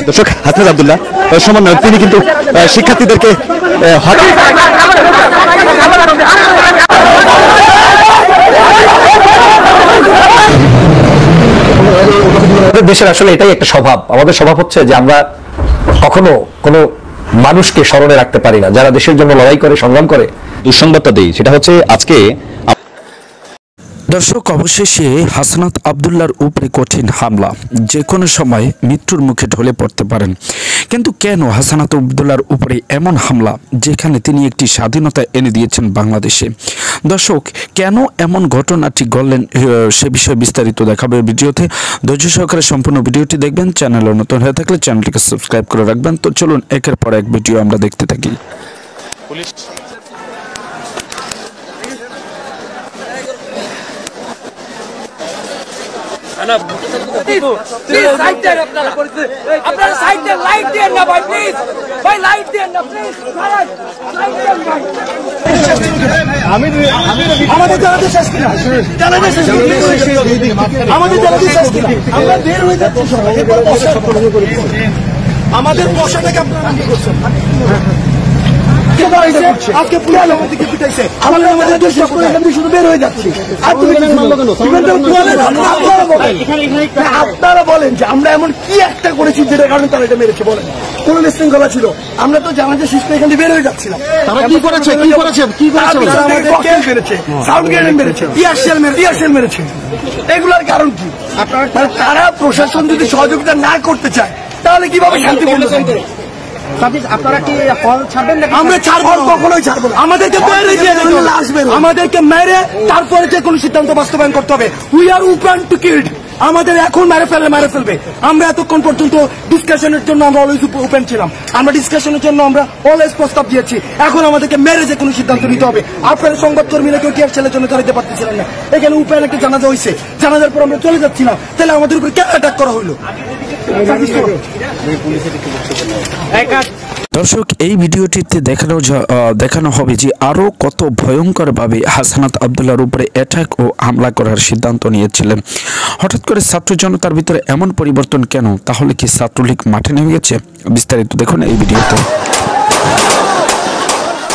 দর্শক, হাসনাত আব্দুল্লাহ সমন্বয়ক, তিনি কিন্তু শিক্ষার্থীদেরকে দেশের আসলে এটাই একটা স্বভাব। আমাদের স্বভাব হচ্ছে যে আমরা কখনো কোনো মানুষকে স্মরণে রাখতে পারি না যারা দেশের জন্য লড়াই করে, সংগ্রাম করে। দুঃসংবাদটা দেই, সেটা হচ্ছে আজকে দর্শক, অবশেষে হাসনাত আব্দুল্লাহর উপরে কঠিন হামলা, যে কোনো সময় মৃত্যুর মুখে ঢলে পড়তে পারেন। কিন্তু কেন হাসনাত আব্দুল্লাহর উপরে এমন হামলা, যেখানে তিনি একটি স্বাধীনতা এনে দিয়েছেন বাংলাদেশে? দর্শক, কেন এমন ঘটনাটি ঘটলেন সে বিষয়ে বিস্তারিত দেখাবে ভিডিওতে। ধৈর্য সহকারে সম্পূর্ণ ভিডিওটি দেখবেন। চ্যানেলে নতুন হয়ে থাকলে চ্যানেলটিকে সাবস্ক্রাইব করে রাখবেন। তো চলুন একের পর এক ভিডিও আমরা দেখতে থাকি। আমাদের পোশাকটাকে আপনারা কি করছেন? আজকে পুলিশ আমাদেরকে পিটাইছে, আমাদের দেশ শুধু বের হয়ে যাচ্ছি। আর তুমি আপনারা বলেন যে আমরা এমন কি একটা করেছি যেটার কারণে তারা এটা মেরেছে? বলেন, কোন বিশৃঙ্খলা ছিল? আমরা তো জানাজা শেষ করে এখান থেকে বের হয়ে যাচ্ছিলাম। তারা কি করেছে? কি করেছে? কি করেছে? মেরেছে, সাউন্ড গ্রেনেড মেরেছে, টিয়ারশেল মেরেছে। এগুলোর কারণ কি? তারা প্রশাসন যদি সহযোগিতা না করতে চায় তাহলে কিভাবে শান্তিপূর্ণ থাকবে? আপনারা কি হল ছাড়বেন না? আমরা ছাড়বো, কখনোই ছাড়বো না। আমাদেরকে মেরে তারপরে যে কোনো সিদ্ধান্ত বাস্তবায়ন করতে হবে। We are open to killed. আমাদের এখন মেরে ফেলবে। আমরা এতক্ষণ পর্যন্ত ডিসকাশনের জন্য আমরা অলওয়েজ ওপেন ছিলাম। আমরা ডিসকাশনের জন্য আমরা অলওয়েজ প্রস্তাব দিয়েছি। এখন আমাদেরকে মেরে যে কোনো সিদ্ধান্ত নিতে হবে। আপনারা সংবাদকর্মীরা কেউ টিয়ার ছেলের জন্য চালাতে পারতেছিলেন না। এখানে ওপেন একটা জানাজা হয়েছে, জানাজার পর আমরা চলে যাচ্ছিলাম। তাহলে আমাদের উপরে কেন অ্যাটাক করা হইলো? দর্শক, এই ভিডিওটিতে দেখানো হবে যে আরও কত ভয়ঙ্করভাবে হাসনাত আব্দুল্লাহর উপরে অ্যাটাক ও হামলা করার সিদ্ধান্ত নিয়েছিলেন। হঠাৎ করে ছাত্র জনতার ভিতরে এমন পরিবর্তন কেন? তাহলে কি ছাত্রলীগ মাঠে নেমে গেছে? বিস্তারিত দেখুন এই ভিডিওতে।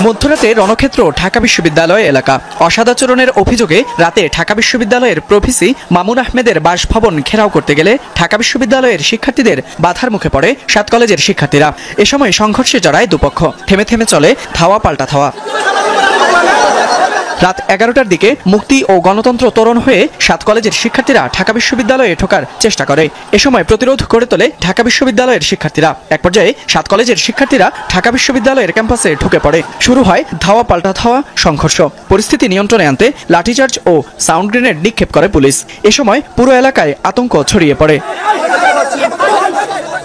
মধ্যরাতে রণক্ষেত্র ঢাকা বিশ্ববিদ্যালয় এলাকা। অসদাচরণের অভিযোগে রাতে ঢাকা বিশ্ববিদ্যালয়ের প্রভিসি মামুন আহমেদের বাসভবন ঘেরাও করতে গেলে ঢাকা বিশ্ববিদ্যালয়ের শিক্ষার্থীদের বাধার মুখে পড়ে 7 কলেজের শিক্ষার্থীরা। এ সময় সংঘর্ষে জড়ায় দুপক্ষ। থেমে থেমে চলে ধাওয়া পাল্টা ধাওয়া। রাত 11টার দিকে মুক্তি ও গণতন্ত্র তোরণ হয়ে 7 কলেজের শিক্ষার্থীরা ঢাকা বিশ্ববিদ্যালয়ে ঢোকার চেষ্টা করে। এ সময় প্রতিরোধ গড়ে তোলে ঢাকা বিশ্ববিদ্যালয়ের শিক্ষার্থীরা। এক পর্যায়ে 7 কলেজের শিক্ষার্থীরা ঢাকা বিশ্ববিদ্যালয়ের ক্যাম্পাসে ঢুকে পড়ে। শুরু হয় ধাওয়া পাল্টা ধাওয়া সংঘর্ষ। পরিস্থিতি নিয়ন্ত্রণে আনতে লাঠিচার্জ ও সাউন্ড গ্রেনেড নিক্ষেপ করে পুলিশ। এ সময় পুরো এলাকায় আতঙ্ক ছড়িয়ে পড়ে।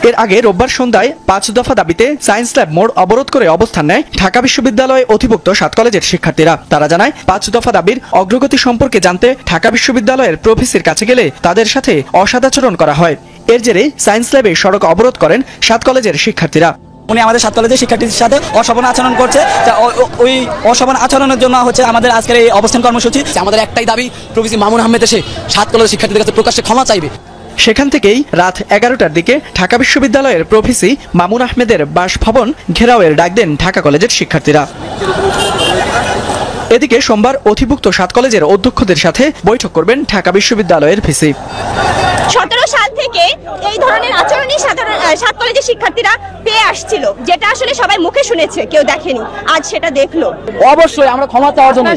এর আগে রোববার সন্ধ্যায় 5 দফা দাবিতে সায়েন্স ল্যাব মোড় অবরোধ করে অবস্থান নেয় ঢাকা বিশ্ববিদ্যালয়ে অধিভুক্ত 7 কলেজের শিক্ষার্থীরা। তারা জানায় 5 দফা দাবির অগ্রগতি সম্পর্কে জানতে ঢাকা বিশ্ববিদ্যালয়ের প্রভিসির কাছে গেলে তাদের সাথে অসদাচরণ করা হয়। এর জেরে সায়েন্স ল্যাবে সড়ক অবরোধ করেন 7 কলেজের শিক্ষার্থীরা। উনি আমাদের 7 কলেজের শিক্ষার্থীদের সাথে অশোভন আচরণ করছে। ওই অশোভন আচরণের জন্য হচ্ছে আমাদের আজকের এই অবস্থান কর্মসূচি। আমাদের একটাই দাবি, প্রভিসি মামুন আহমেদ এসে 7 কলেজের শিক্ষার্থীদের কাছে প্রকাশ্যে ক্ষমা চাইবে। সেখান থেকেই রাত 11টার দিকে ঢাকা বিশ্ববিদ্যালয়ের প্রভিসি মামুন আহমেদের বাসভবন ঘেরাওয়ের ডাক দেন ঢাকা কলেজের শিক্ষার্থীরা। এদিকে সোমবার অধিভুক্ত 7 কলেজের অধ্যক্ষদের সাথে বৈঠক করবেন ঢাকা বিশ্ববিদ্যালয়ের ভিসি। 17 সাল থেকে এই ধরনের আচরণই 7 কলেজের শিক্ষার্থীরা পেয়ে আসছিল, যেটা আসলে সবাই মুখে শুনেছে, কেউ দেখেনি। আজ সেটা দেখলো। অবশ্যই আমরা ক্ষমা চাওয়ার জন্য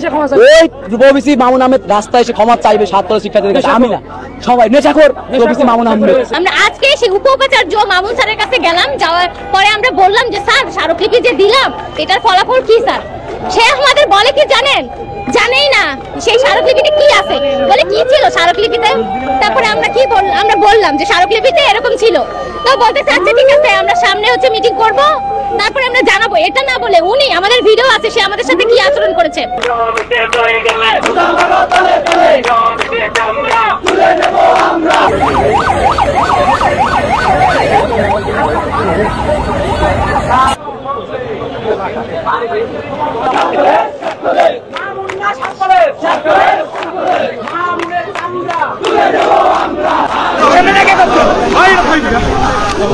ওই প্রভিসি মামুন আহমেদ রাস্তায় এসে ক্ষমা চাইবে 7 কলেজের শিক্ষার্থীদের কাছে। আমি না, সবাই নেশাখোর প্রভিসি মামুন আহমেদ। আমরা আজকে সেই উপাচার্য মামুন স্যারের কাছে গেলাম। যাওয়ার পরে আমরা বললাম যে স্যার, স্মারকলিপি যে দিলাম এটার ফলাফল কি স্যার? সে আমাদের বলে কি জানেন? জানেই না সেই স্মারকলিপিতে কি আছে। বলে কি ছিল স্মারকলিপিতে? তারপরে আমরা কি বললাম? আমরা বললাম যে স্মারকলিপিতে এরকম ছিল। তো বলতেছে আচ্ছা ঠিক আছে, আমরা সামনে হচ্ছে মিটিং করব, তারপরে আমরা জানাবো। এটা না বলে উনি, আমাদের ভিডিও আছে, সে আমাদের সাথে কি আচরণ করেছে। আমরা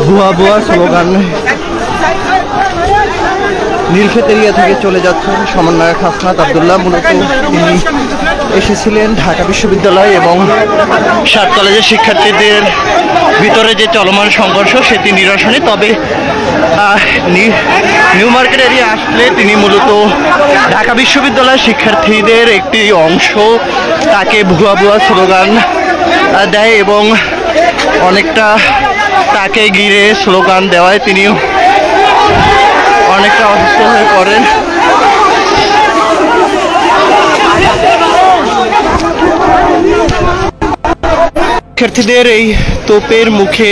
ভুয়া ভুয়া স্লোগান নীলক্ষেত এরিয়া থেকে চলে যাচ্ছেন সমন্বয়ক হাসনাত আব্দুল্লাহ। মূলত তিনি এসেছিলেন ঢাকা বিশ্ববিদ্যালয় এবং 7 কলেজের শিক্ষার্থীদের ভিতরে যে চলমান সংঘর্ষ সেটি নিরসনে। তবে নিউ মার্কেট এরিয়া আসলে তিনি মূলত ঢাকা বিশ্ববিদ্যালয়ের শিক্ষার্থীদের একটি অংশ তাকে ভুয়া ভুয়া স্লোগান দেয় এবং অনেকটা তাকে ঘিরে স্লোগান দেওয়ায় তিনি অনেকটা অসুস্থ হয়ে পড়েন। শিক্ষার্থীদের এই তোপের মুখে